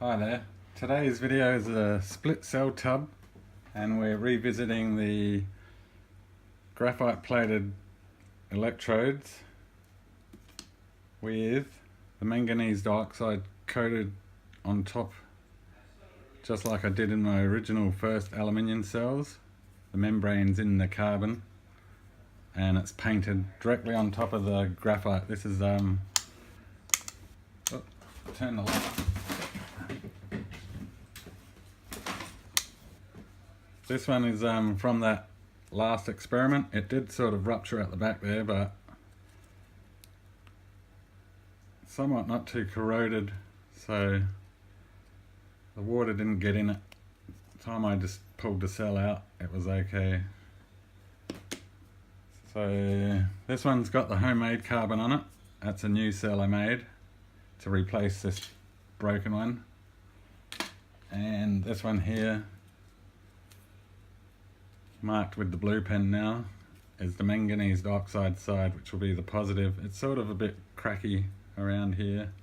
Hi there. Today's video is a split cell tub and we're revisiting the graphite plated electrodes with the manganese dioxide coated on top, just like I did in my original first aluminium cells. The membrane's in the carbon and it's painted directly on top of the graphite. This is turn the light. This one is from that last experiment. It did sort of rupture at the back there, but somewhat not too corroded, so the water didn't get in it. The time I just pulled the cell out, it was okay. So this one's got the homemade carbon on it. That's a new cell I made to replace this broken one. And this one here, marked with the blue pen now, is the manganese dioxide side, which will be the positive. It's sort of a bit cracky around here,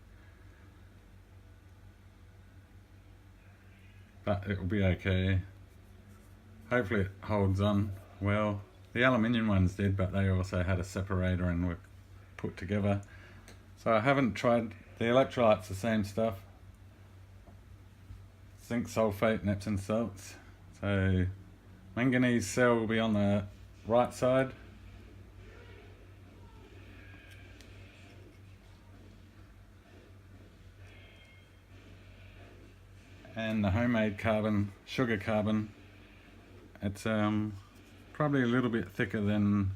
but it will be okay. Hopefully it holds on well. The aluminium ones did, but they also had a separator and were put together. So I haven't tried the electrolytes, the same stuff, zinc sulfate and Epsom salts. So manganese cell will be on the right side. And the homemade carbon, sugar carbon, it's probably a little bit thicker than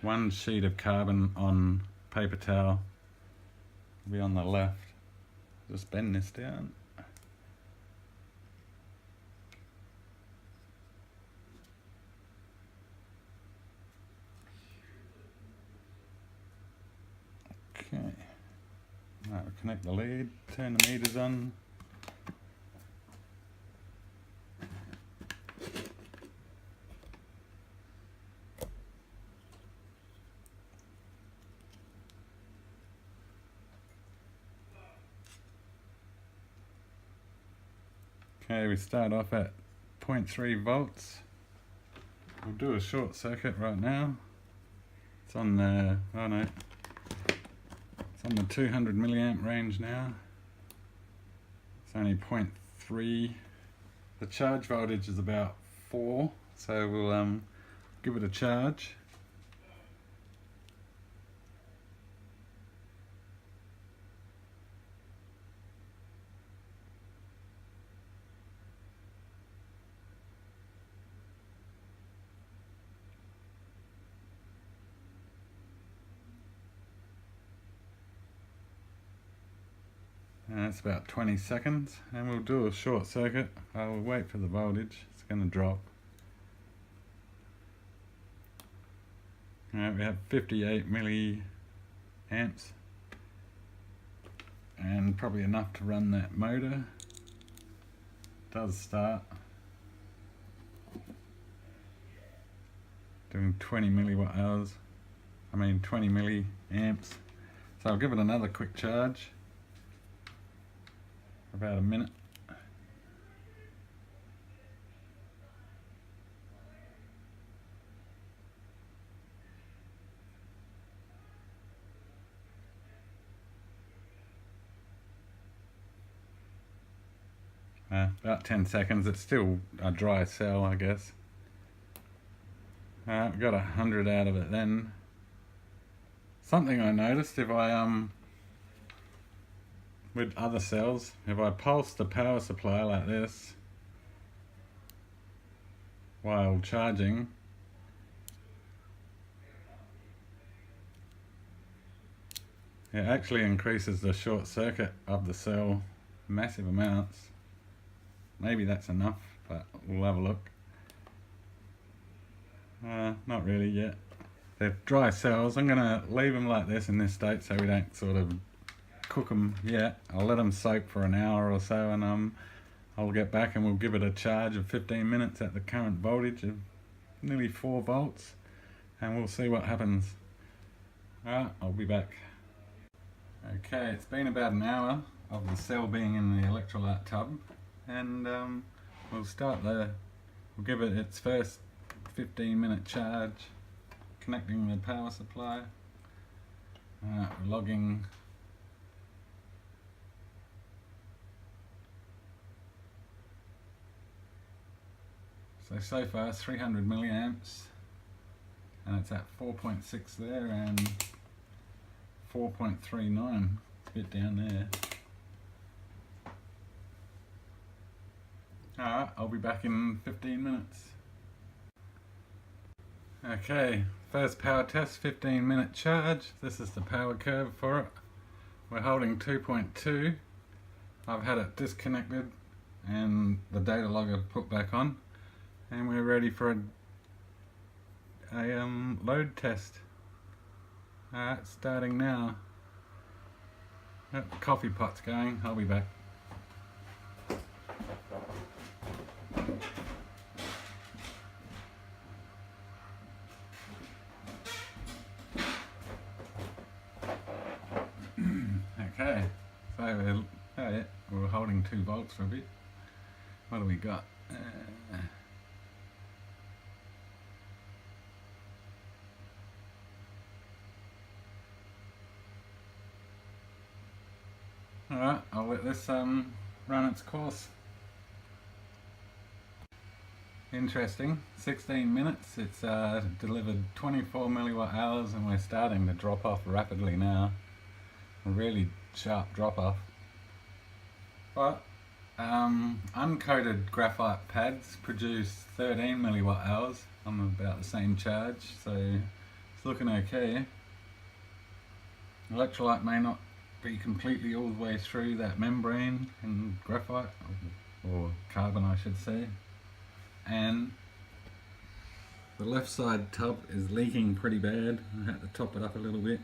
one sheet of carbon on paper towel. It'll be on the left. Just bend this down. Okay, now we'll connect the lead, turn the meters on. Okay, we start off at 0.3 volts. We'll do a short circuit right now. It's on the, oh no, it's on the 200 milliamp range now. It's only 0.3. The charge voltage is about 4, so we'll give it a charge. And it's about 20 seconds, and we'll do a short circuit. I'll wait for the voltage, it's going to drop. Alright, we have 58 milliamps, and probably enough to run that motor. It does start. Doing 20 milliwatt hours, 20 milliamps. So I'll give it another quick charge. About a minute. About 10 seconds. It's still a dry cell, I guess. We got 100 out of it then. Something I noticed, if I with other cells, if I pulse the power supply like this while charging, it actually increases the short circuit of the cell massive amounts. Maybe that's enough, but we'll have a look. Not really yet. They're dry cells. I'm gonna leave them like this in this state so we don't sort of cook them yet. I'll let them soak for an hour or so, and I'll get back and we'll give it a charge of 15 minutes at the current voltage of nearly 4 volts, and we'll see what happens. Alright, I'll be back. Okay, it's been about an hour. of the cell being in the electrolyte tub, and we'll give it its first 15-minute charge, connecting the power supply, logging. So far 300 milliamps, and it's at 4.6 there and 4.39, it's a bit down there. Alright, I'll be back in 15 minutes. Okay, first power test, 15-minute charge. This is the power curve for it. We're holding 2.2. I've had it disconnected and the data logger put back on, and we're ready for a load test. Alright, starting now. Yep, the coffee pot's going, I'll be back. Okay, so we're holding 2 volts for a bit. What do we got? Alright, I'll let this run its course. Interesting, 16 minutes, it's delivered 24 milliwatt hours, and we're starting to drop off rapidly now. A really sharp drop off. But uncoated graphite pads produce 13 milliwatt hours. I'm about the same charge, so it's looking okay. Electrolyte may not be completely all the way through that membrane in graphite, or carbon I should say. And the left side tub is leaking pretty bad. I had to top it up a little bit,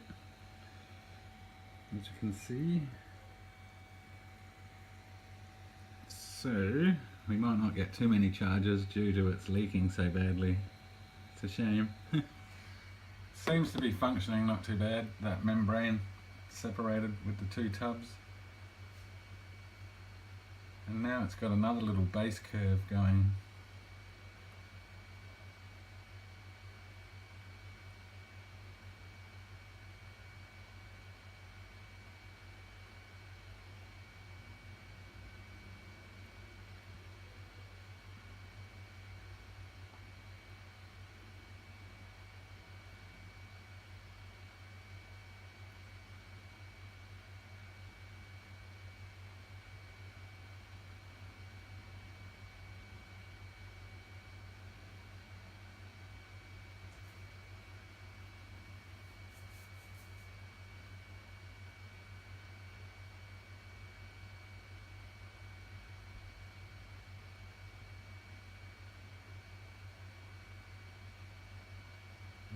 as you can see. So we might not get too many charges due to its leaking so badly. It's a shame. Seems to be functioning not too bad, that membrane separated with the 2 tubs. And now it's got another little base curve going.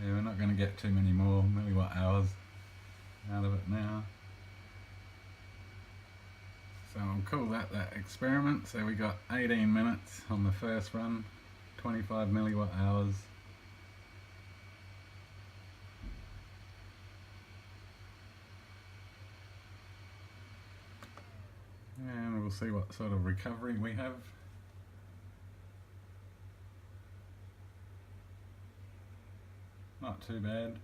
Yeah, we're not going to get too many more milliwatt hours out of it now. So I'll call that experiment. So we got 18 minutes on the first run, 25 milliwatt hours. And we'll see what sort of recovery we have. Not too bad.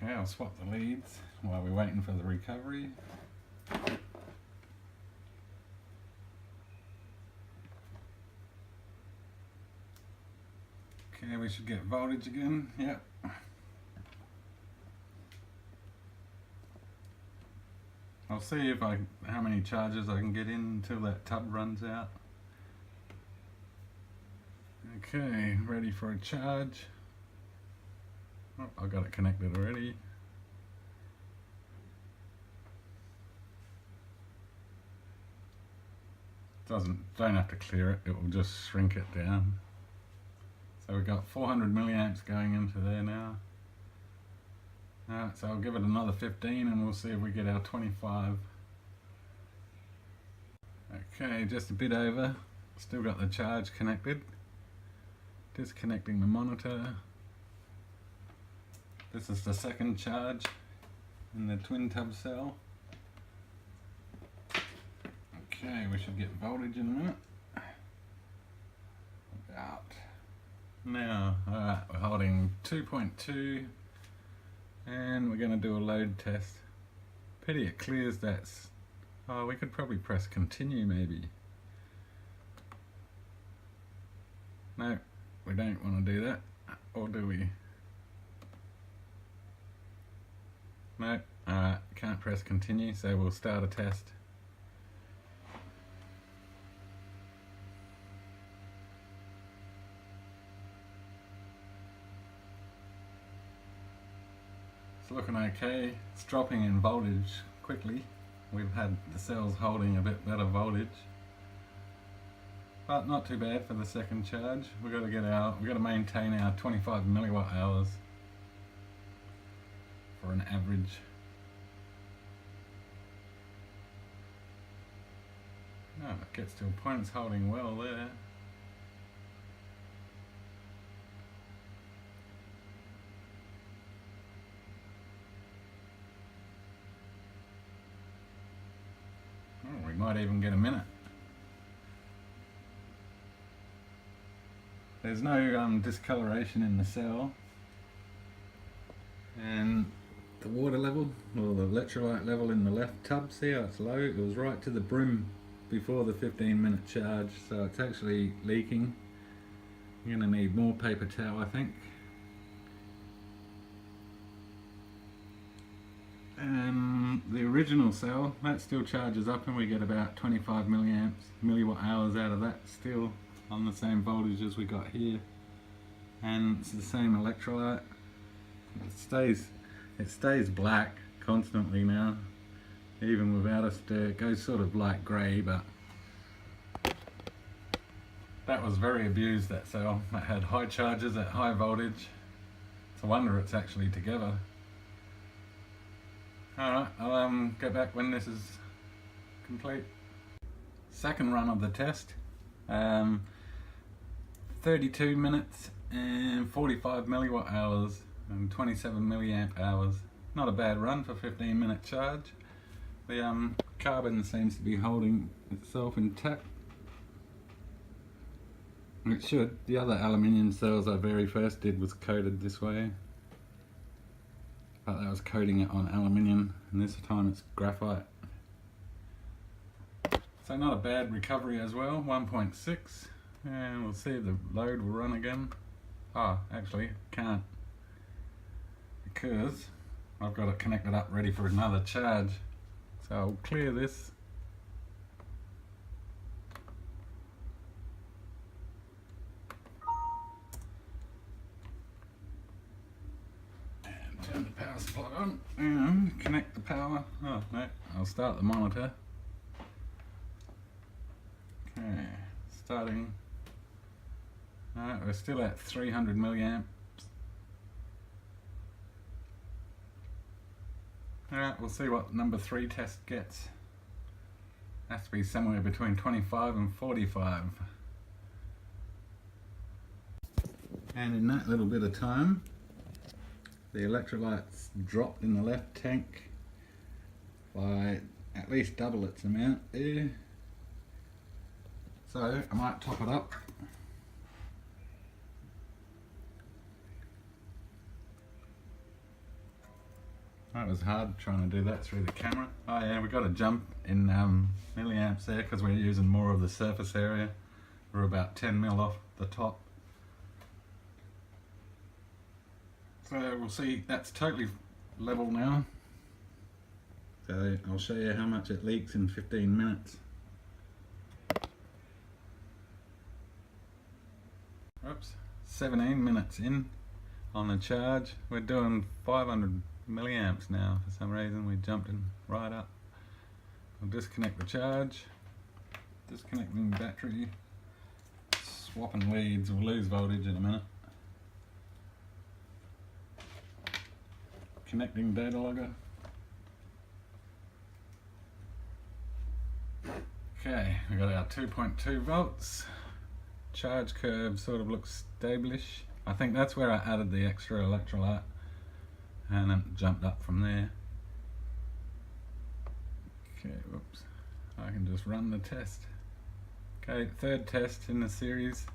Okay, I'll swap the leads while we're waiting for the recovery. Okay, we should get voltage again. Yep. I'll see how many charges I can get in until that tub runs out. Okay, ready for a charge. Oh, I got it connected already. Don't have to clear it, it will just shrink it down. So we've got 400 milliamps going into there now. Alright, so I'll give it another 15 and we'll see if we get our 25. Okay, just a bit over. Still got the charge connected. Disconnecting the monitor. This is the second charge in the twin tub cell. Okay, we should get voltage in a minute. Out. Now, alright, we're holding 2.2 and we're going to do a load test. Pity it clears that. Oh, we could probably press continue maybe. No, we don't want to do that. Or do we? No, alright, can't press continue, so we'll start a test. It's looking okay. It's dropping in voltage quickly. We've had the cells holding a bit better voltage, but not too bad for the second charge. We've got to maintain our 25 milliwatt hours for an average. No, it gets to a point it's holding well there. Oh, we might even get a minute. There's no discoloration in the cell, and the water level, or the electrolyte level in the left tub, see how it's low? It was right to the brim before the 15-minute charge, so it's actually leaking. You're going to need more paper towel, I think. The original cell, that still charges up and we get about 25 milliwatt hours out of that, still on the same voltage as we got here. And it's the same electrolyte. It stays black constantly now, even without a stir. It goes sort of light grey, but that was very abused, that cell. That had high charges at high voltage. It's a wonder it's actually together. Alright, I'll get back when this is complete. Second run of the test. 32 minutes and 45 milliwatt hours and 27 milliamp hours. Not a bad run for 15-minute charge. The carbon seems to be holding itself intact. It should. The other aluminium cells I very first did was coated this way, but that was coating it on aluminium, and this time it's graphite. So not a bad recovery as well, 1.6, and we'll see if the load will run again. Oh, actually can't, because I've got it connected up ready for another charge. So I'll clear this. Turn the power supply on and connect the power. Oh no, I'll start the monitor. Okay, starting. Alright, we're still at 300 milliamps. Alright, we'll see what number 3 test gets. Has to be somewhere between 25 and 45. And in that little bit of time, the electrolytes dropped in the left tank by at least double its amount there. So I might top it up. That was hard trying to do that through the camera. Oh yeah, we got a jump in milliamps there because we're using more of the surface area. We're about 10 mil off the top. So we'll see, that's totally level now. So I'll show you how much it leaks in 15 minutes. Oops, 17 minutes in on the charge. We're doing 500 milliamps now. For some reason we jumped in right up. I'll disconnect the charge, disconnecting the battery, swapping leads. We'll lose voltage in a minute. Connecting data logger. Okay, we got our 2.2 volts. Charge curve sort of looks stable-ish. I think that's where I added the extra electrolyte. and it jumped up from there. Okay, whoops. I can just run the test. Okay, third test in the series.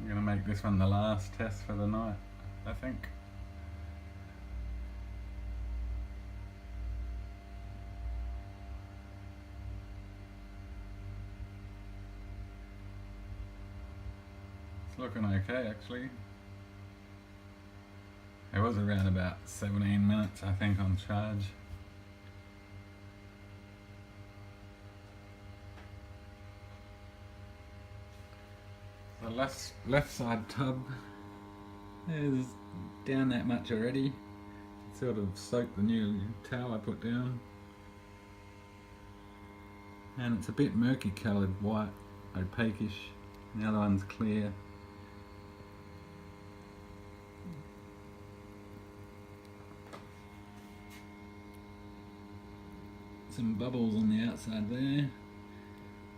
I'm going to make this one the last test for the night, I think. It's looking okay actually. It was around about 17 minutes I think on charge. The left side tub is down that much already. Sort of soaked the new towel I put down. And it's a bit murky coloured, white, opaque-ish. The other one's clear. Some bubbles on the outside there,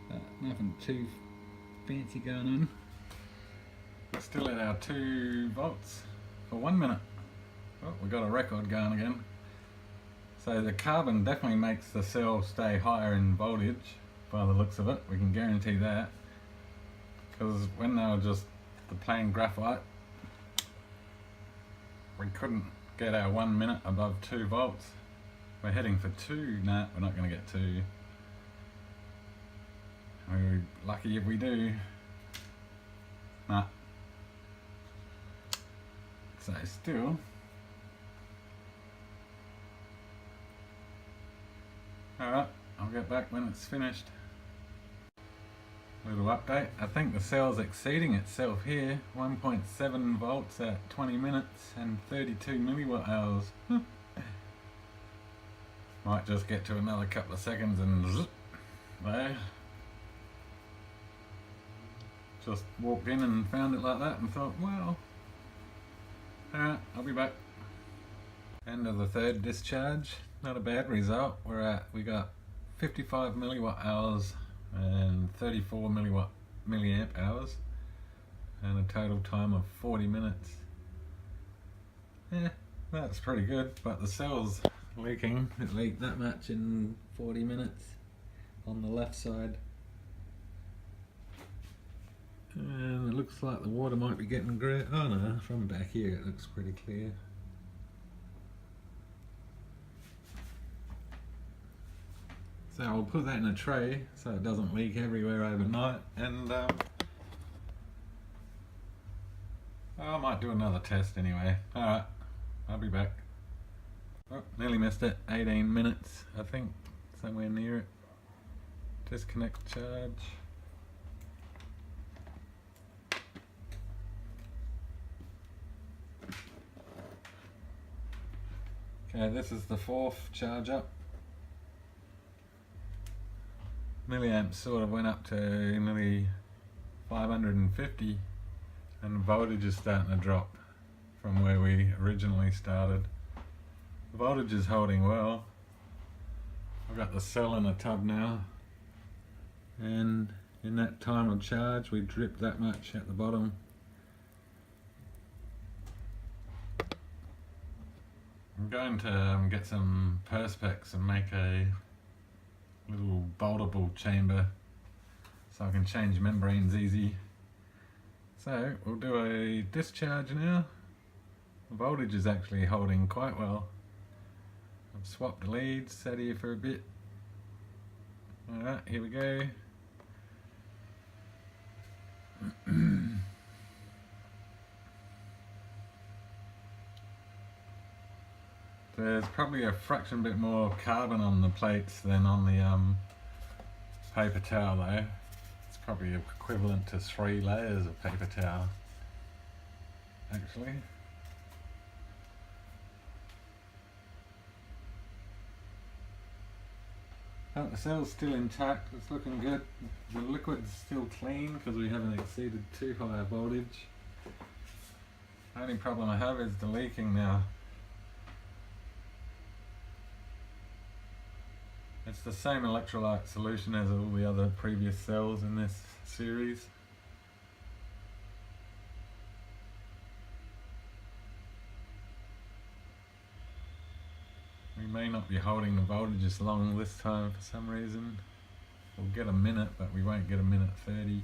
but nothing too fancy going on. We're still at our 2 volts for 1 minute. Oh, we got a record going again. So the carbon definitely makes the cell stay higher in voltage by the looks of it. We can guarantee that, because when they were just the plain graphite, we couldn't get our 1 minute above 2 volts. We're heading for 2. Nah, we're not going to get 2. We're lucky if we do. Nah. So still, alright, I'll get back when it's finished. Little update, I think the cell's exceeding itself here. 1.7 volts at 20 minutes and 32 milliwatt hours. Might just get to another couple of seconds and zip, there. Just walked in and found it like that and thought, well, alright, I'll be back. End of the third discharge. Not a bad result. We got 55 milliwatt hours and 34 milliamp hours and a total time of 40 minutes. Yeah, that's pretty good, but the cell's leaking. It leaked that much in 40 minutes on the left side. And it looks like the water might be getting grey. Oh no, from back here it looks pretty clear. So I'll put that in a tray so it doesn't leak everywhere overnight, and I might do another test anyway. Alright, I'll be back. Oh, nearly missed it. 18 minutes, I think, somewhere near it. Disconnect charge. Okay, this is the 4th charge up. Milliamps sort of went up to nearly 550, and voltage is starting to drop from where we originally started. The voltage is holding well. I've got the cell in a tub now, and in that time of charge we dripped that much at the bottom. I'm going to get some perspex and make a little boltable chamber so I can change membranes easy. So we'll do a discharge now. The voltage is actually holding quite well. I've swapped the leads, sat here for a bit. Alright, here we go. There's probably a fraction bit more carbon on the plates than on the paper towel though. It's probably equivalent to 3 layers of paper towel, actually. Oh, the cell's still intact, it's looking good. The liquid's still clean because we haven't exceeded too high a voltage. The only problem I have is the leaking now. It's the same electrolyte solution as all the other previous cells in this series. may not be holding the voltage as long this time for some reason. We'll get a minute, but we won't get a minute 30.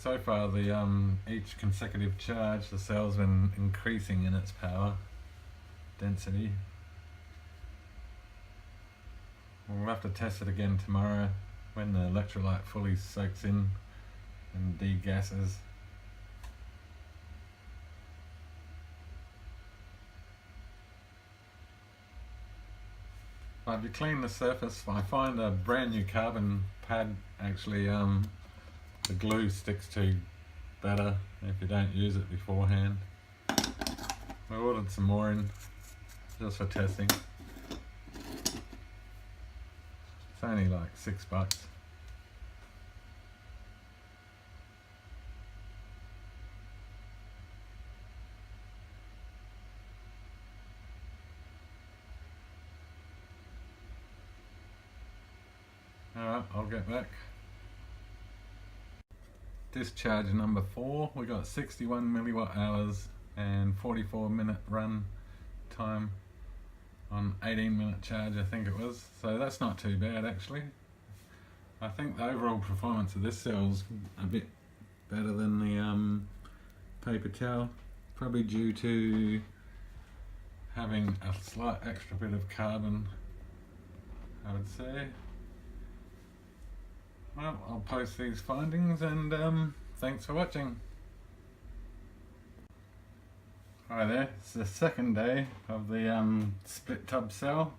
So far the each consecutive charge, the cell's been increasing in its power density. We'll have to test it again tomorrow when the electrolyte fully soaks in and degasses. But if you clean the surface, I find a brand new carbon pad actually the glue sticks to better if you don't use it beforehand. We ordered some more in just for testing. It's only like $6. Alright, I'll get back. Discharge number 4, we got 61 milliwatt hours and 44-minute run time on 18-minute charge, I think it was. So that's not too bad actually. I think the overall performance of this cell's a bit better than the paper towel, probably due to having a slight extra bit of carbon, I would say. Well, I'll post these findings and thanks for watching. Hi there, it's the second day of the split tub cell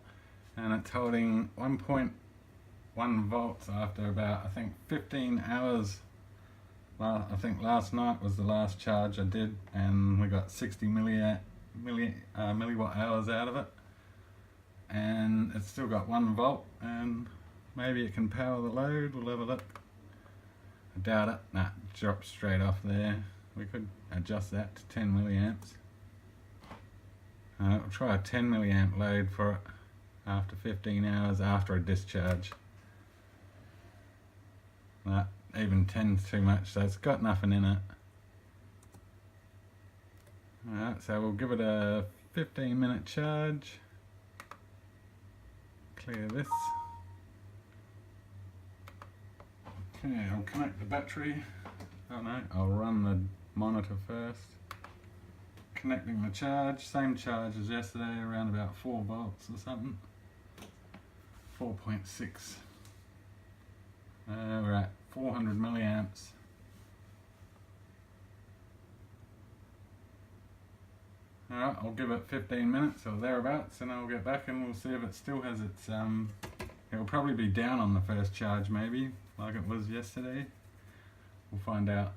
and it's holding 1.1 volts after about, I think, 15 hours. Well, I think last night was the last charge I did and we got 60 milliwatt hours out of it, and it's still got 1 volt and maybe it can power the load. We'll have a look. I doubt it. Nah, it drops straight off there. We could adjust that to 10 milliamps. We'll try a 10 milliamp load for it after 15 hours after a discharge. Nah, even 10's too much, so it's got nothing in it. Alright, so we'll give it a 15-minute charge. Clear this. Okay, I'll connect the battery. Oh no, I'll run the monitor first. Connecting the charge, same charge as yesterday, around about 4 volts or something. 4.6. We're at 400 milliamps. Alright, I'll give it 15 minutes or thereabouts and I'll get back and we'll see if it still has its, it'll probably be down on the first charge maybe, like it was yesterday. We'll find out.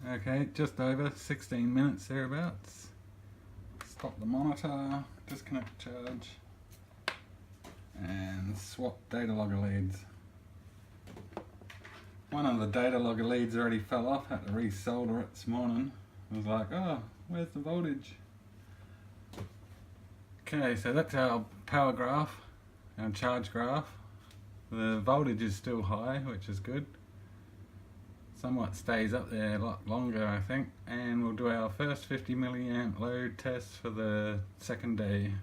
Okay, just over 16 minutes thereabouts. Stop the monitor, disconnect the charge, and swap data logger leads. One of the data logger leads already fell off, had to resolder it this morning. I was like, oh, where's the voltage? Okay, so that's our power graph, our charge graph. The voltage is still high, which is good. Somewhat stays up there a lot longer, I think, and we'll do our first 50 milliamp load test for the second day.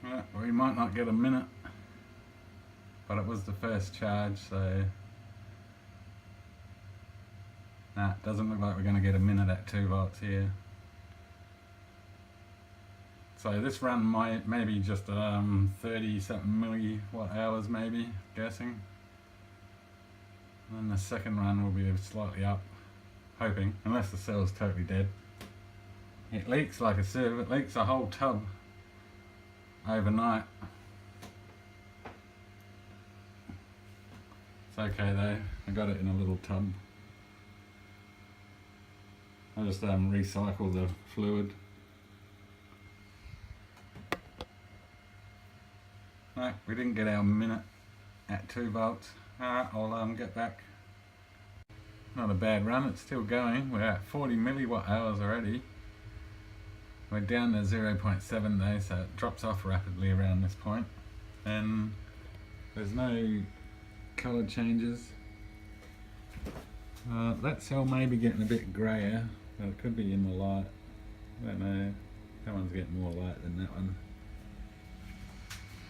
Well, we might not get a minute, but it was the first charge, so nah, it doesn't look like we're going to get a minute at 2 volts here. So this run might maybe just 30 something milliwatt hours maybe, guessing. And then the second run will be slightly up, hoping, unless the cell's totally dead. It leaks like a sieve, it leaks a whole tub overnight. It's okay though, I got it in a little tub. I just recycle the fluid. No, we didn't get our minute at 2 volts. Alright, I'll get back. Not a bad run, it's still going. We're at 40 milliwatt hours already. We're down to 0.7 though, so it drops off rapidly around this point. And There's no colour changes. That cell may be getting a bit greyer, but it could be in the light. I don't know. That one's getting more light than that one.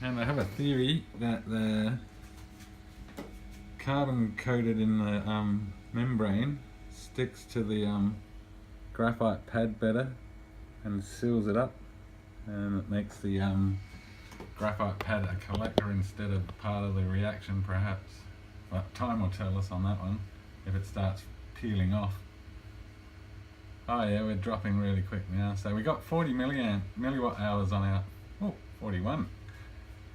And I have a theory that the carbon coated in the membrane sticks to the graphite pad better and seals it up, and it makes the graphite pad a collector instead of part of the reaction perhaps. But time will tell us on that one if it starts peeling off. Oh yeah, we're dropping really quick now. So we got 40 milliwatt hours on our, 41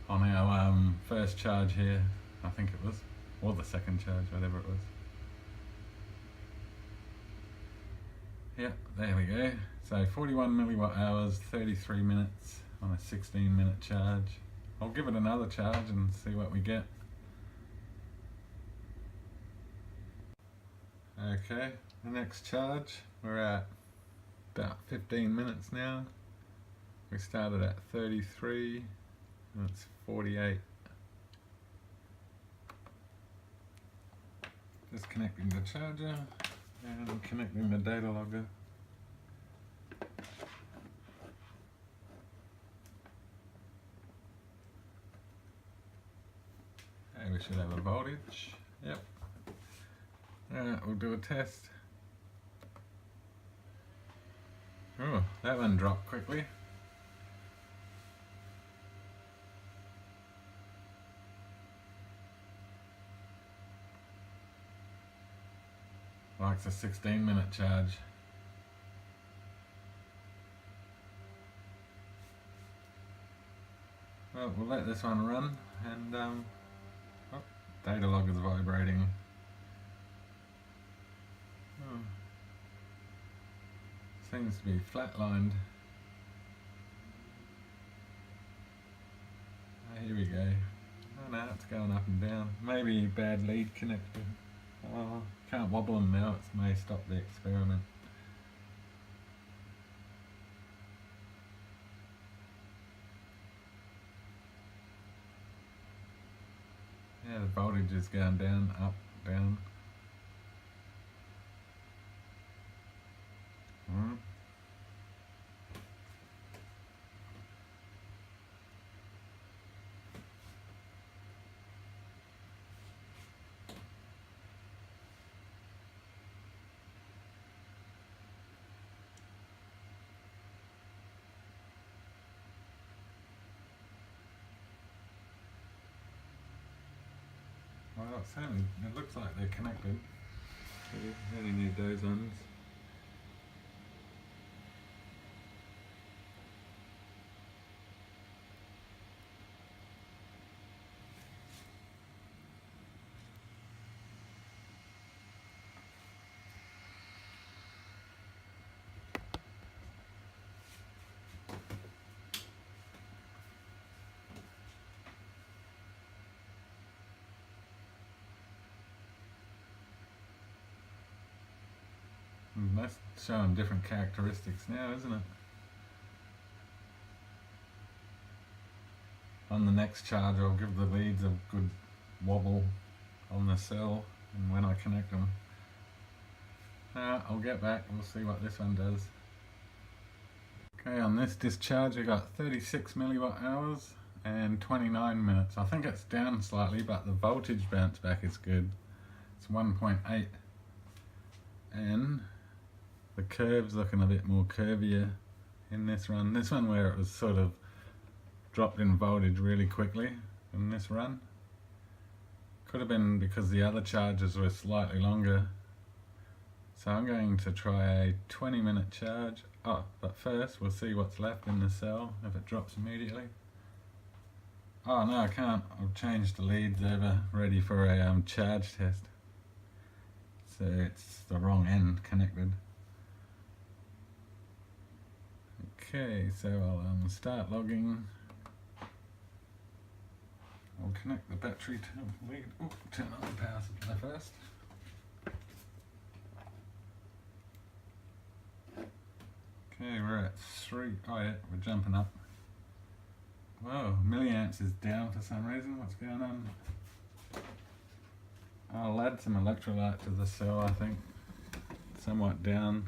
on our first charge here, I think it was, or the second charge, whatever it was. Yep, there we go. So 41 milliwatt hours, 33 minutes on a 16-minute charge. I'll give it another charge and see what we get. Okay, the next charge, we're at about 15 minutes now. We started at 33, and it's 48. Disconnecting the charger and connecting the data logger. Okay, we should have a voltage. Yep. Alright, we'll do a test. Oh, that one dropped quickly. Like it's a 16-minute charge. Well, we'll let this one run, and data log is vibrating. Seems to be flatlined. Here we go. Oh no, it's going up and down. Maybe bad lead connector. Oh, can't wobble them now, it may stop the experiment. Yeah, the voltage is going down, up, down. Well, certainly, it looks like they're connected. You really need those ones. That's showing different characteristics now, isn't it? On the next charge, I'll give the leads a good wobble on the cell, and when I connect them, I'll get back, we'll see what this one does. Okay, on this discharge I got 36 milliwatt hours and 29 minutes. I think it's down slightly, but the voltage bounce back is good. It's 1.8, and the curve's looking a bit more curvier in this run. This one where it was sort of dropped in voltage really quickly in this run. Could have been because the other charges were slightly longer. So I'm going to try a 20-minute charge. Oh, but first we'll see what's left in the cell, if it drops immediately. Oh no, I can't. I've changed the leads over, ready for a charge test. So it's the wrong end connected. Okay, so I'll start logging. I'll connect the battery to the lead. Oh, turn on the power supply first. Okay, we're at 3. Oh yeah, we're jumping up. Whoa, milliamps is down for some reason. What's going on? I'll add some electrolyte to the cell, I think. Somewhat down.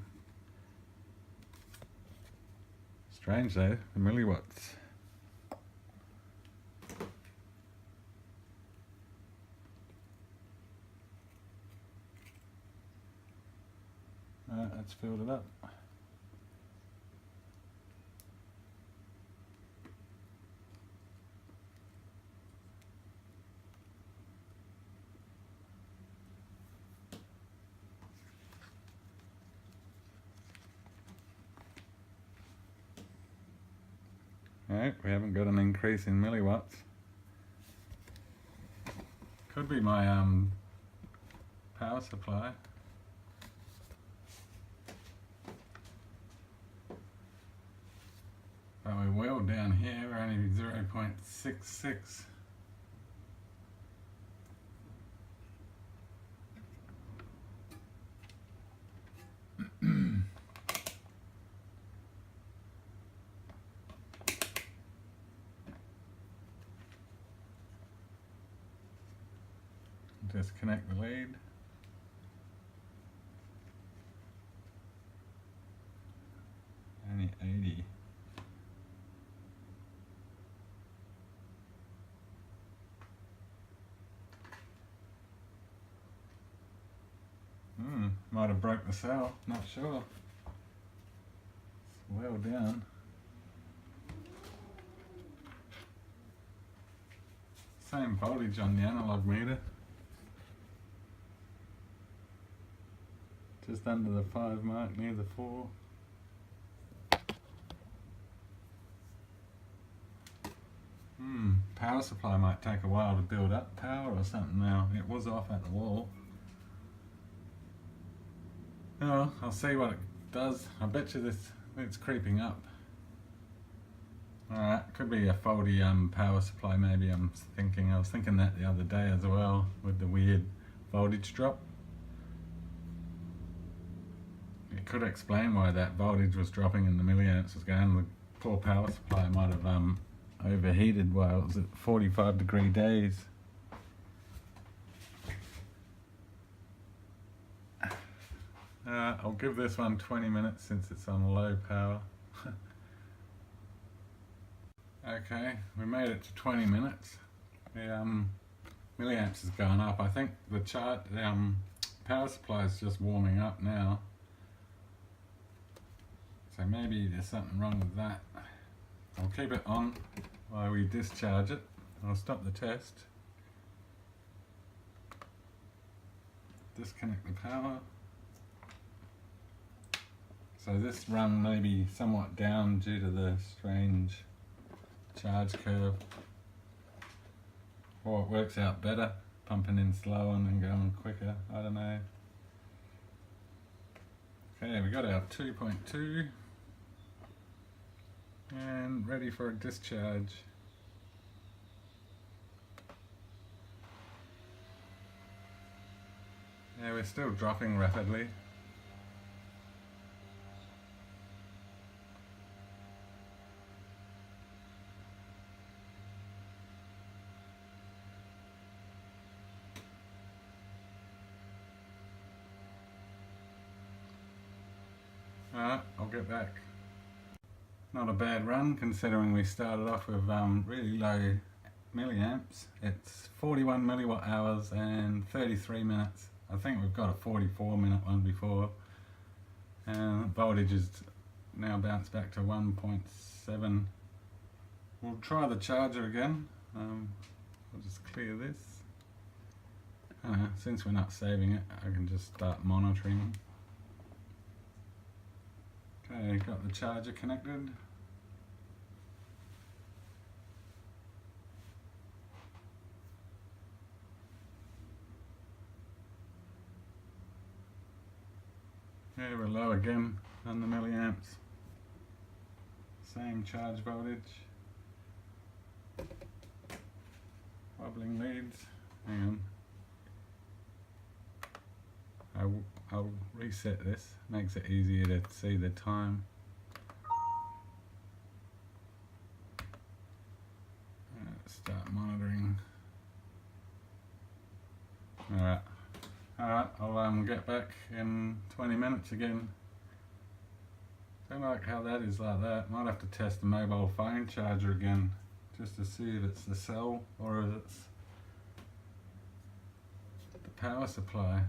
Strange though, the milliwatts. That's filled it up. Alright, we haven't got an increase in milliwatts. Could be my power supply. But we're well down here, we're only 0.66. Disconnect the lead. Only 80. Might have broke the cell, not sure. It's well down. Same voltage on the analog meter. Just under the 5 mark, near the 4. Power supply might take a while to build up power or something now. It was off at the wall. Oh, I'll see what it does. I bet you it's creeping up. Alright, could be a faulty power supply maybe. I was thinking that the other day as well with the weird voltage drop. It could explain why that voltage was dropping and the milliamps was going. The poor power supply might have overheated while it was at 45-degree days. I'll give this one 20 minutes since it's on low power. Okay, we made it to 20 minutes. The milliamps has gone up. I think the power supply is just warming up now. So maybe there's something wrong with that. I'll keep it on while we discharge it. I'll stop the test. Disconnect the power. So this run may be somewhat down due to the strange charge curve. Or it works out better, pumping in slow and then going quicker, I don't know. Okay, we got our 2.2 and ready for a discharge. Yeah, we're still dropping rapidly. Alright, I'll get back. Not a bad run considering we started off with really low milliamps. It's 41 milliwatt hours and 33 minutes. I think we've got a 44-minute one before. And voltage is now bounced back to 1.7. We'll try the charger again. I'll just clear this. Since we're not saving it, I can just start monitoring. Okay, got the charger connected. Yeah, we're low again on the milliamps. Same charge voltage. Wobbling leads. Hang on. I'll reset this. Makes it easier to see the time. start monitoring. Alright, I'll get back in 20 minutes again. Don't like how that is like that. Might have to test the mobile phone charger again, just to see if it's the cell or if it's the power supply.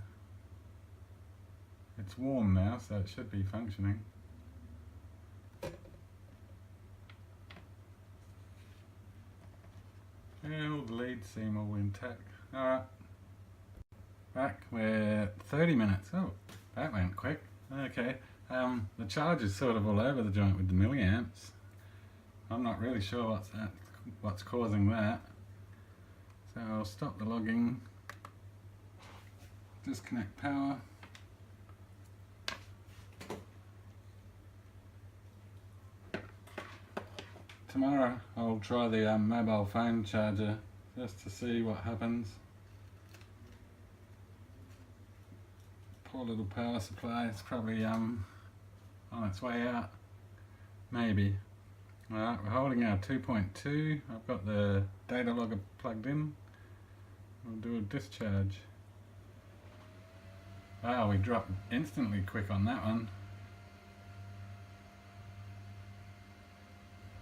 It's warm now, so it should be functioning. Yeah, all the leads seem all intact. Alright. Back, we're 30 minutes. Oh, that went quick. Okay. The charge is sort of all over the joint with the milliamps. I'm not really sure what's causing that. So I'll stop the logging. Disconnect power. Tomorrow I'll try the mobile phone charger just to see what happens. Poor little power supply, it's probably on its way out. Maybe. Alright, we're holding our 2.2. I've got the data logger plugged in. We'll do a discharge. Wow, we dropped instantly quick on that one.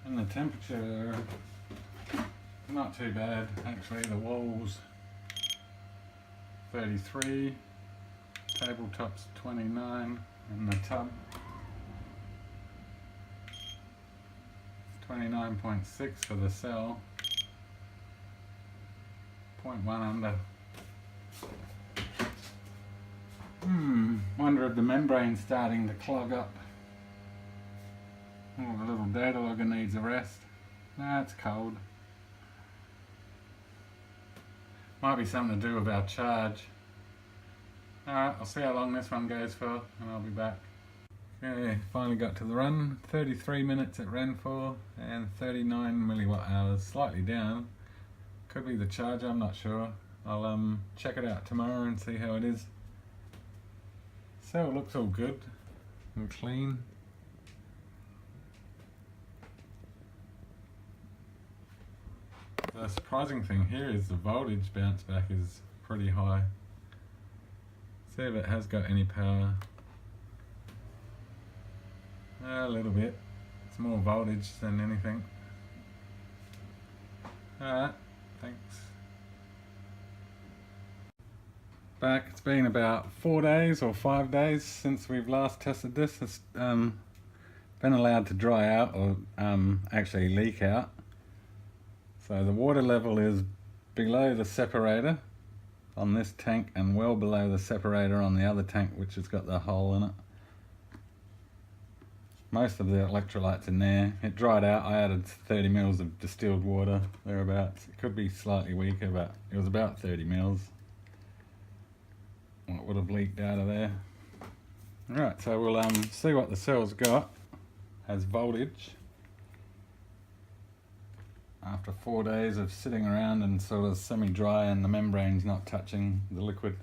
And the temperature, not too bad. Actually, the walls 33, tabletop's 29, and the tub 29.6 for the cell, 0.1 under. Wonder if the membrane's starting to clog up. Oh, the little data logger needs a rest. Nah, it's cold. Might be something to do with our charge. Alright, I'll see how long this one goes for and I'll be back. Okay, finally got to the run. 33 minutes it ran for and 39 milliwatt hours, slightly down. Could be the charger, I'm not sure. I'll check it out tomorrow and see how it is. So it looks all good and clean. The surprising thing here is the voltage bounce back is pretty high. See if it has got any power. A little bit. It's more voltage than anything. Alright, thanks. Back, it's been about 4 days or 5 days since we've last tested this. It's been allowed to dry out or actually leak out. So the water level is below the separator on this tank and well below the separator on the other tank, which has got the hole in it. Most of the electrolytes in there. It dried out. I added 30 mils of distilled water thereabouts. It could be slightly weaker, but it was about 30 mils. What would have leaked out of there. Alright, so we'll see what the cell's got as voltage after 4 days of sitting around and sort of semi-dry and the membrane's not touching the liquid,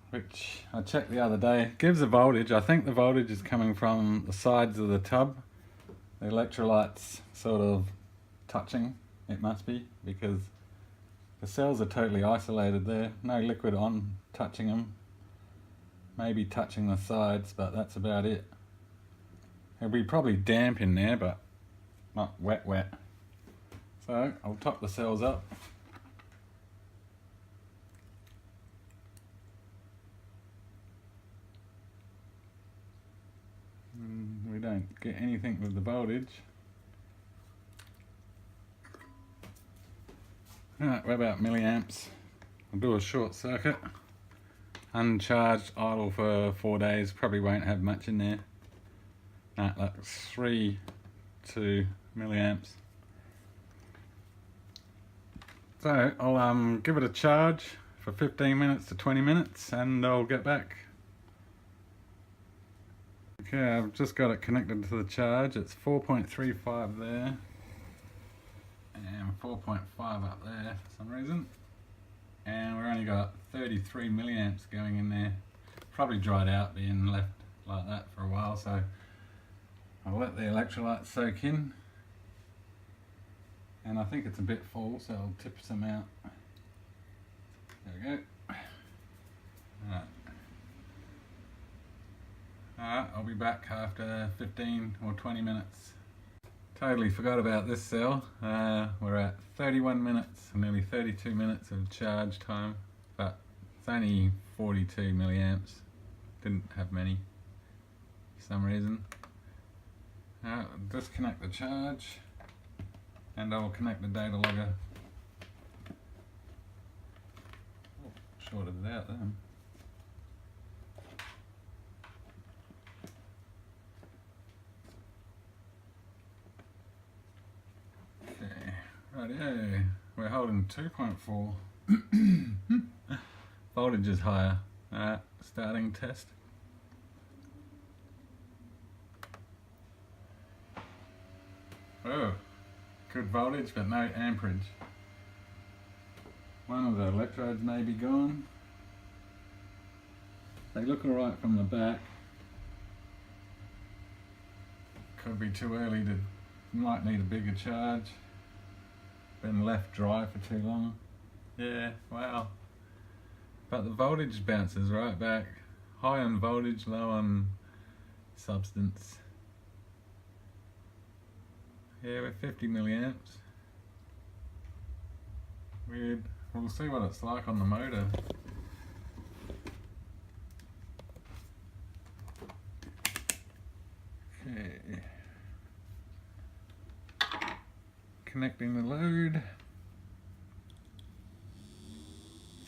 which I checked the other day. Gives a voltage. I think the voltage is coming from the sides of the tub. The electrolytes sort of touching, it must be, because the cells are totally isolated there. No liquid on touching them. Maybe touching the sides, but that's about it. It'll be probably damp in there, but not wet. So I'll top the cells up. We don't get anything with the voltage. Alright, what about milliamps? I'll do a short circuit. Uncharged, idle for 4 days, probably won't have much in there. Nah, like 3 to milliamps. So I'll give it a charge for 15 minutes to 20 minutes and I'll get back. Okay, I've just got it connected to the charge. It's 4.35 there and 4.5 up there for some reason. And we've only got 33 milliamps going in there. Probably dried out being left like that for a while, so I'll let the electrolytes soak in. And I think it's a bit full, so I'll tip some out. There we go. Alright, I'll be back after 15 or 20 minutes. Totally forgot about this cell. We're at 31 minutes, nearly 32 minutes of charge time, but it's only 42 milliamps. Didn't have many for some reason. I'll disconnect the charge and I'll connect the data logger. Oh, shorted it out then. Okay, rightio. We're holding 2.4. Voltage is higher. Starting test. Oh, good voltage but no amperage. One of the electrodes may be gone. They look alright from the back. Could be too early to, might need a bigger charge. Been left dry for too long. Yeah, wow. But the voltage bounces right back. High on voltage, low on substance. Yeah, we're 50 milliamps. Weird. We'll see what it's like on the motor. Okay. Connecting the load.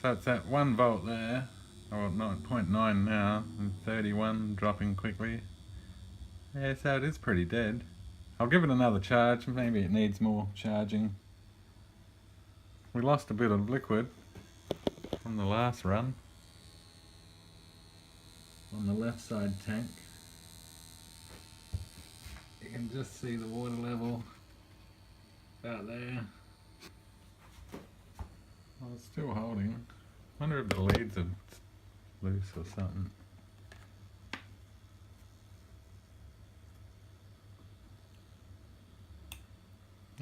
So it's at 1 volt there, or 0.9 now, and 31 dropping quickly. Yeah, so it is pretty dead. I'll give it another charge, maybe it needs more charging. We lost a bit of liquid from the last run on the left side tank. You can just see the water level out there. Oh, it's still holding. Wonder if the leads are loose or something.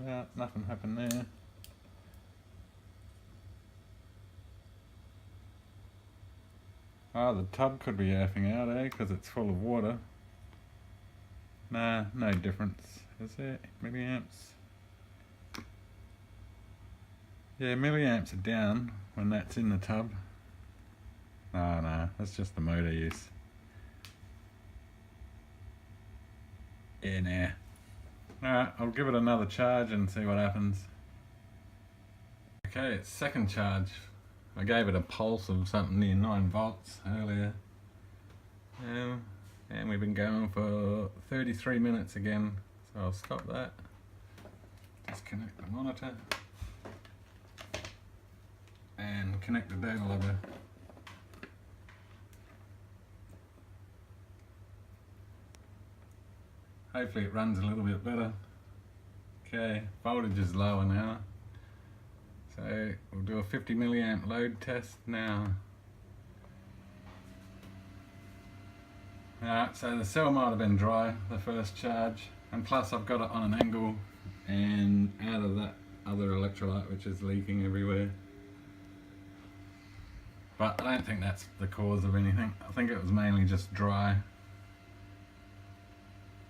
Yeah, nothing happened there. Oh, the tub could be earthing out, eh? Because it's full of water. Nah, no difference, is there? Milliamps. Yeah, milliamps are down when that's in the tub. Oh no, that's just the motor use. Yeah, nah. Alright, I'll give it another charge and see what happens. Okay, it's second charge. I gave it a pulse of something near 9 volts earlier. And we've been going for 33 minutes again, so I'll stop that. Disconnect the monitor. And connect the data logger. Hopefully it runs a little bit better. Okay, voltage is lower now. So we'll do a 50 milliamp load test now. Alright, so the cell might have been dry, the first charge, and plus I've got it on an angle and out of that other electrolyte which is leaking everywhere. But I don't think that's the cause of anything. I think it was mainly just dry.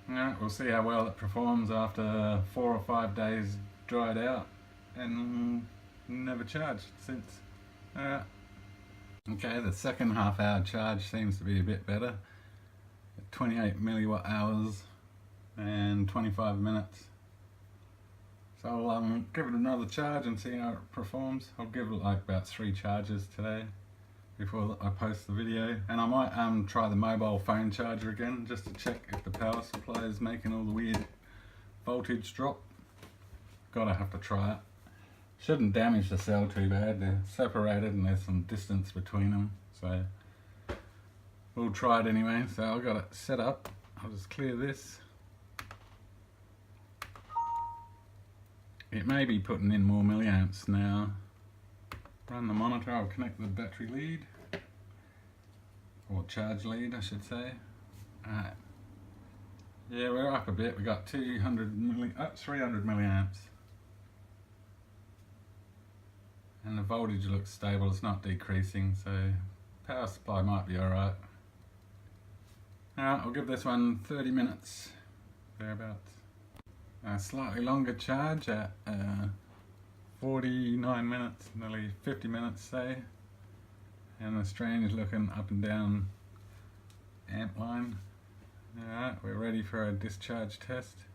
Alright, we'll see how well it performs after 4 or 5 days dried out and never charged since. Okay, the second half-hour charge seems to be a bit better. 28 milliwatt hours and 25 minutes. So I'll give it another charge and see how it performs. I'll give it like about 3 charges today before I post the video, and I might try the mobile phone charger again just to check if the power supply is making all the weird voltage drop. Gotta have to try it. Shouldn't damage the cell too bad. They're separated and there's some distance between them, so we'll try it anyway. So I've got it set up. I'll just clear this. It may be putting in more milliamps now. Run the monitor, I'll connect the battery lead, or charge lead I should say. Alright. Yeah, we're up a bit, we got 300 milliamps. and the voltage looks stable, it's not decreasing, so power supply might be alright. I'll give this one 30 minutes, thereabouts. A slightly longer charge at 49 minutes, nearly 50 minutes say, and a strange looking up and down amp line. Alright, we're ready for a discharge test.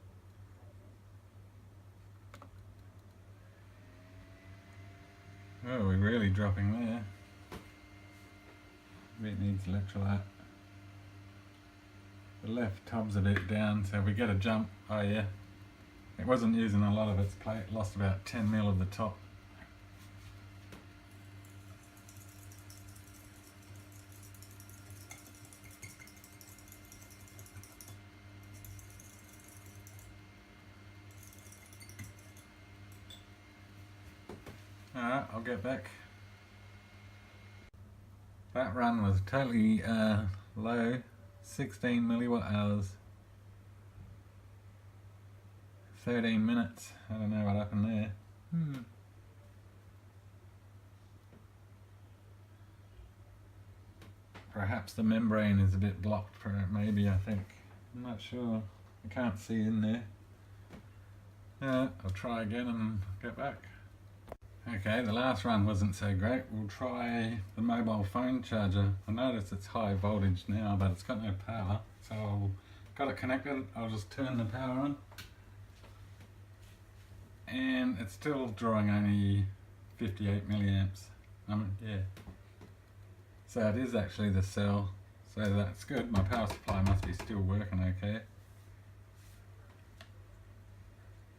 Oh, we're really dropping there. It needs electrolyte. The left tub's a bit down, so if we get a jump, oh yeah, it wasn't using a lot of its plate, lost about 10 mil of the top. Alright, I'll get back. That run was totally low, 16 milliwatt hours, 13 minutes. I don't know what happened there. Perhaps the membrane is a bit blocked for it, maybe, I think. I'm not sure. I can't see in there. I'll try again and get back. Okay, the last run wasn't so great. We'll try the mobile phone charger. I notice it's high voltage now, but it's got no power. So I've got it connected. I'll just turn the power on. And it's still drawing only 58 milliamps. Yeah. So it is actually the cell. So that's good. My power supply must be still working okay.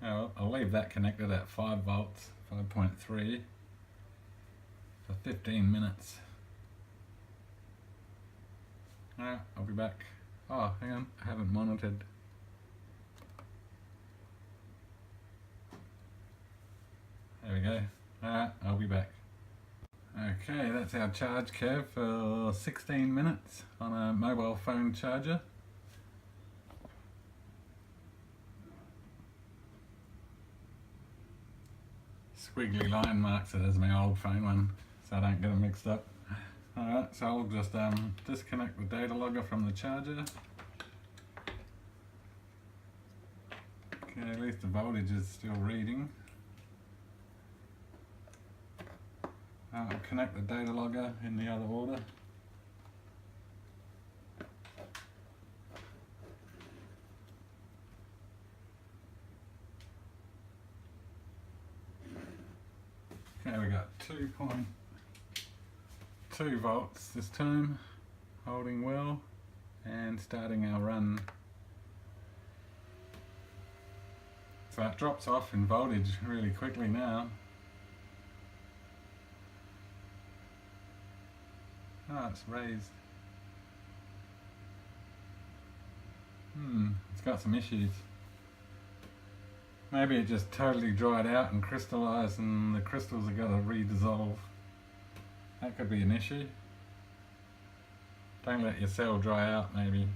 I'll leave that connected at 5 volts. 5.3 for 15 minutes. Alright, I'll be back. Oh, hang on, I haven't monitored. There we go. Alright, I'll be back. Okay, that's our charge curve for 16 minutes on a mobile phone charger. Squiggly line marks it as my old phone one, so I don't get them mixed up. Alright, so I'll just disconnect the data logger from the charger. Okay, at least the voltage is still reading. I'll connect the data logger in the other order. Okay, we got 2.2 volts this time, holding well, and starting our run. So it drops off in voltage really quickly now. Ah, it's raised. It's got some issues. Maybe it just totally dried out and crystallized and the crystals have got to redissolve. That could be an issue. Don't let your cell dry out maybe.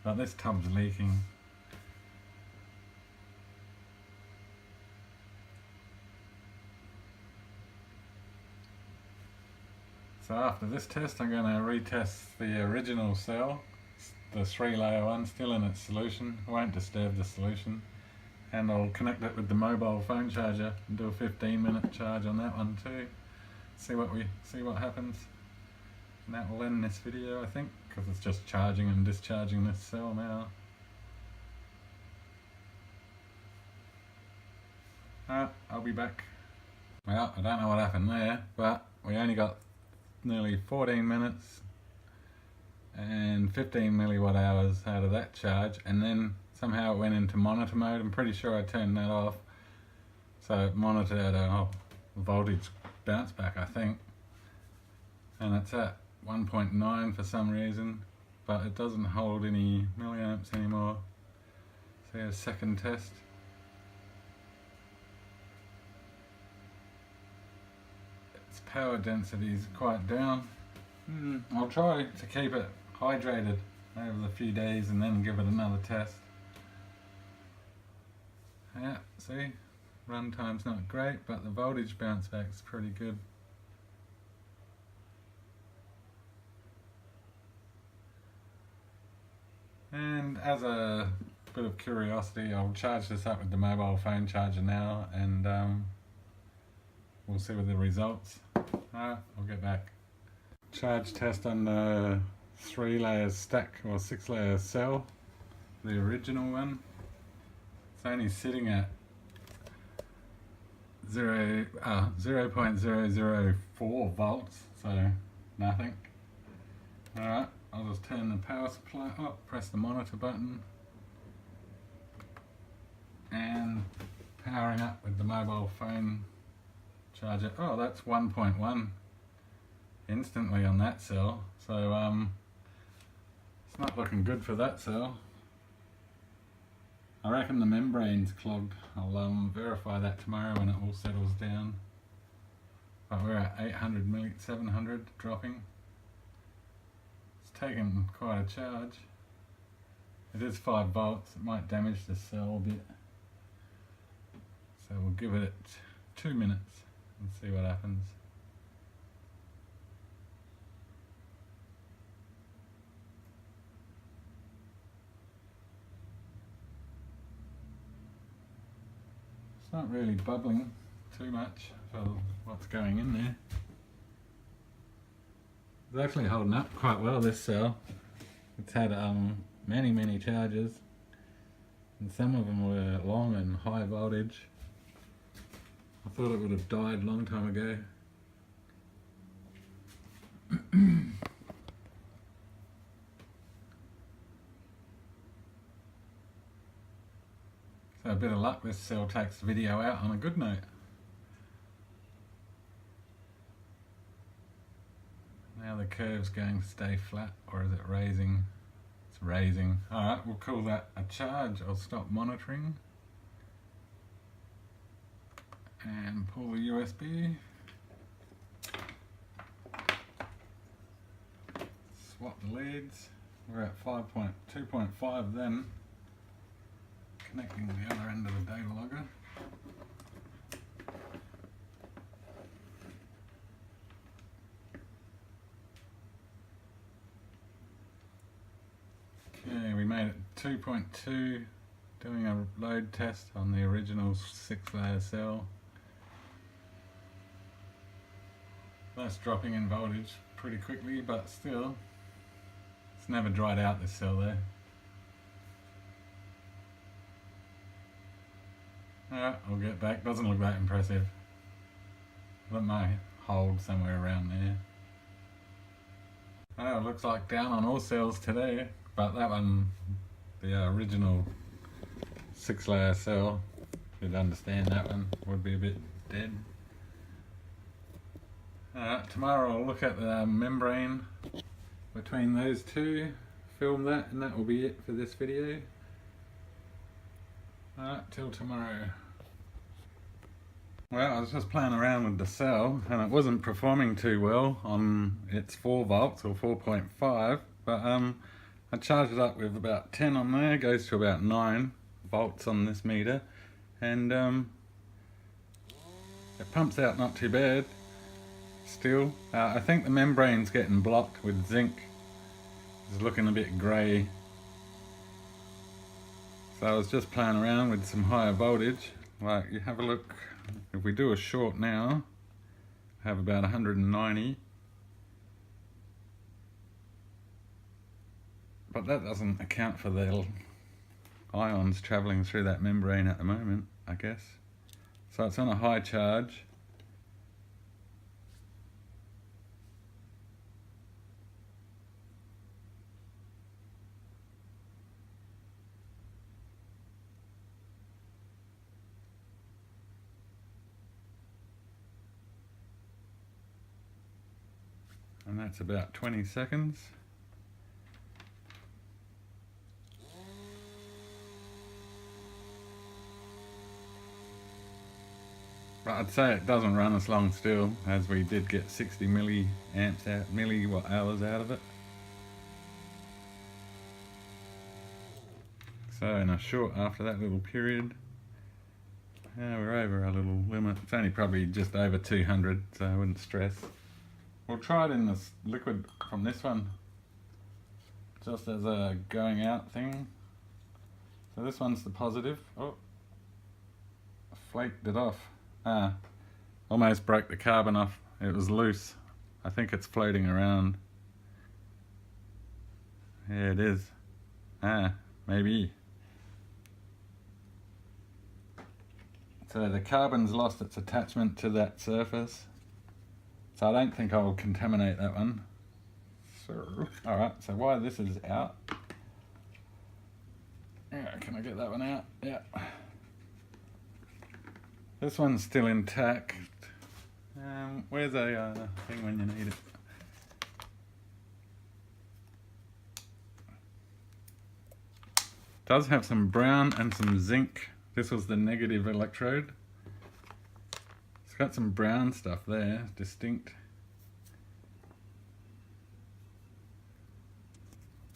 But this tub's leaking. So after this test I'm going to retest the original cell, the 3-layer one, still in its solution. I won't disturb the solution. And I'll connect it with the mobile phone charger and do a 15-minute charge on that one too. See what happens. And that will end this video, I think, because it's just charging and discharging this cell now. I'll be back. Well, I don't know what happened there, but we only got nearly 14 minutes and 15 milliwatt hours out of that charge, and then somehow it went into monitor mode. I'm pretty sure I turned that off, so it monitored a voltage bounce back, I think, and it's at 1.9 for some reason, but it doesn't hold any milliamps anymore. So here's second test. Its power density is quite down. I'll try to keep it hydrated over the few days and then give it another test. Yeah, see, Runtime's not great, but the voltage bounce back's pretty good. And as a bit of curiosity, I'll charge this up with the mobile phone charger now, and we'll see with the results. Alright, I'll get back. Charge test on the 3-layer stack or 6-layer cell, the original one. It's only sitting at 0.004 volts, so nothing. Alright, I'll just turn the power supply up, press the monitor button, and powering up with the mobile phone charger. Oh, that's 1.1 instantly on that cell, so it's not looking good for that cell. I reckon the membrane's clogged. I'll verify that tomorrow when it all settles down. But we're at 700 dropping. It's taken quite a charge. It is 5 volts, it might damage the cell a bit. So we'll give it 2 minutes and see what happens. It's not really bubbling too much for what's going in there. It's actually holding up quite well, this cell. It's had many charges, and some of them were long and high voltage. I thought it would have died a long time ago. So a bit of luck, this cell takes the video out on a good note. Now the curve's going to stay flat, or is it raising? It's raising. Alright, we'll call that a charge. I'll stop monitoring. And pull the USB. Swap the leads. We're at 2.5 then. Connecting the other end of the data logger. Okay, we made it 2.2, doing a load test on the original 6-layer cell. That's dropping in voltage pretty quickly, but still, it's never dried out, this cell there. Alright, I'll get back. Doesn't look that impressive. That may hold somewhere around there. Oh, it looks like down on all cells today, but that one, the original 6-layer cell, you'd understand that one would be a bit dead. Alright, tomorrow I'll look at the membrane between those two, film that, and that will be it for this video. Alright, till tomorrow. Well, I was just playing around with the cell and it wasn't performing too well on its 4 volts or 4.5, but I charged it up with about 10 on there, goes to about 9 volts on this meter, and it pumps out not too bad still. I think the membrane's getting blocked with zinc. It's looking a bit grey. So I was just playing around with some higher voltage. Like, you have a look, if we do a short now, I have about 190. But that doesn't account for the ions travelling through that membrane at the moment, I guess. So it's on a high charge. And that's about 20 seconds. But I'd say it doesn't run as long still, as we did get 60 milliamps out, milliwatt hours out of it. So in a short after that little period, Yeah, we're over our little limit. It's only probably just over 200, so I wouldn't stress. We'll try it in this liquid from this one, just as a going out thing. So this one's the positive. Oh, flaked it off. Almost broke the carbon off. It was loose. I think it's floating around. Yeah, it is. Maybe. So the carbon's lost its attachment to that surface. So I don't think I will contaminate that one. So, alright, so while this is out, yeah, can I get that one out? Yeah. This one's still intact. Where's a thing when you need it? Does have some brown and some zinc. This was the negative electrode. It's got some brown stuff there, distinct.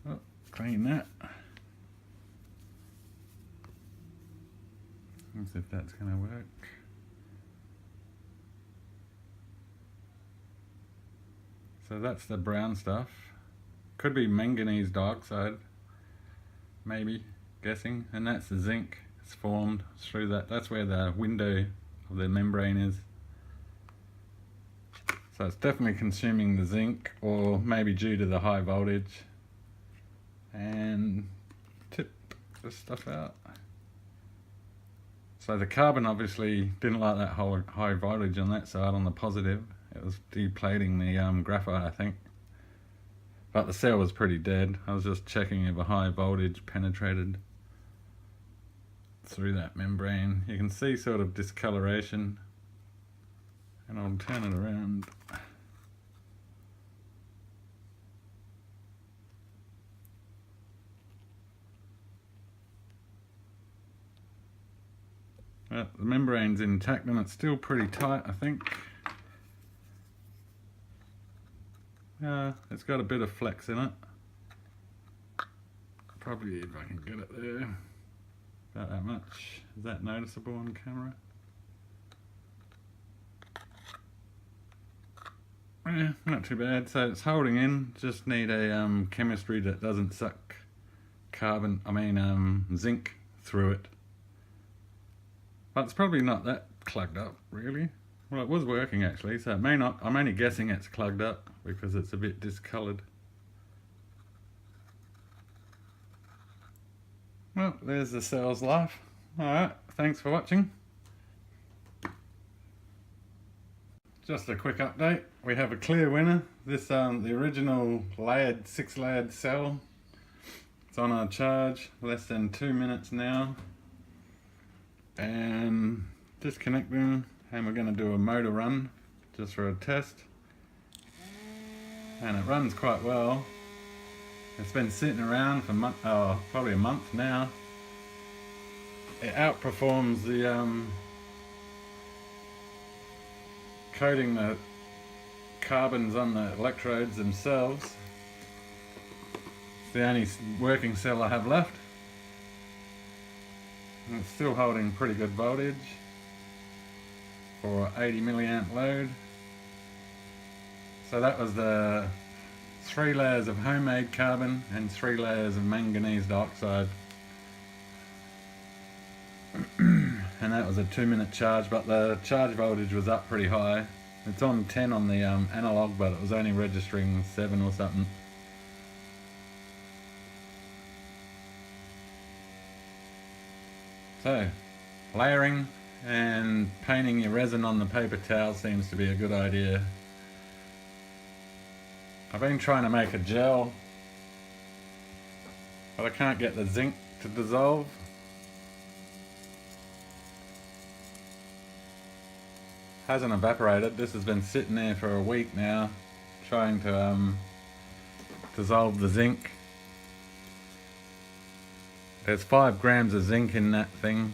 Oh, clean that. Let's see if that's gonna work. So that's the brown stuff. Could be manganese dioxide, maybe, guessing. And that's the zinc. It's formed through that. That's where the window of the membrane is. So it's definitely consuming the zinc, or maybe due to the high voltage. And tip this stuff out. So the carbon obviously didn't like that whole high voltage on that side, on the positive. It was deplating the graphite, I think. But the cell was pretty dead. I was just checking if a high voltage penetrated through that membrane. You can see sort of discoloration, and I'll turn it around. Well, the membrane's intact and it's still pretty tight, I think. It's got a bit of flex in it. Probably if I can get it there. About that much. Is that noticeable on camera? Yeah, not too bad. So it's holding in. Just need a chemistry that doesn't suck zinc through it. But it's probably not that clogged up, really. Well, it was working actually, so it may not. I'm only guessing it's clogged up because it's a bit discoloured. Well, there's the cell's life. Alright, thanks for watching. Just a quick update. We have a clear winner. This the original layered 6-layered cell. It's on our charge, less than 2 minutes now. And disconnecting, and we're going to do a motor run just for a test. And it runs quite well. It's been sitting around for probably a month now. It outperforms the coating the carbons on the electrodes themselves. It's the only working cell I have left. And it's still holding pretty good voltage for 80 milliamp load. So that was the 3 layers of homemade carbon and 3 layers of manganese dioxide. And that was a 2-minute charge, but the charge voltage was up pretty high. It's on 10 on the analog, but it was only registering 7 or something. So, layering and painting your resin on the paper towel seems to be a good idea. I've been trying to make a gel, but I can't get the zinc to dissolve. Hasn't evaporated. This has been sitting there for a week now, trying to dissolve the zinc. There's 5 grams of zinc in that thing.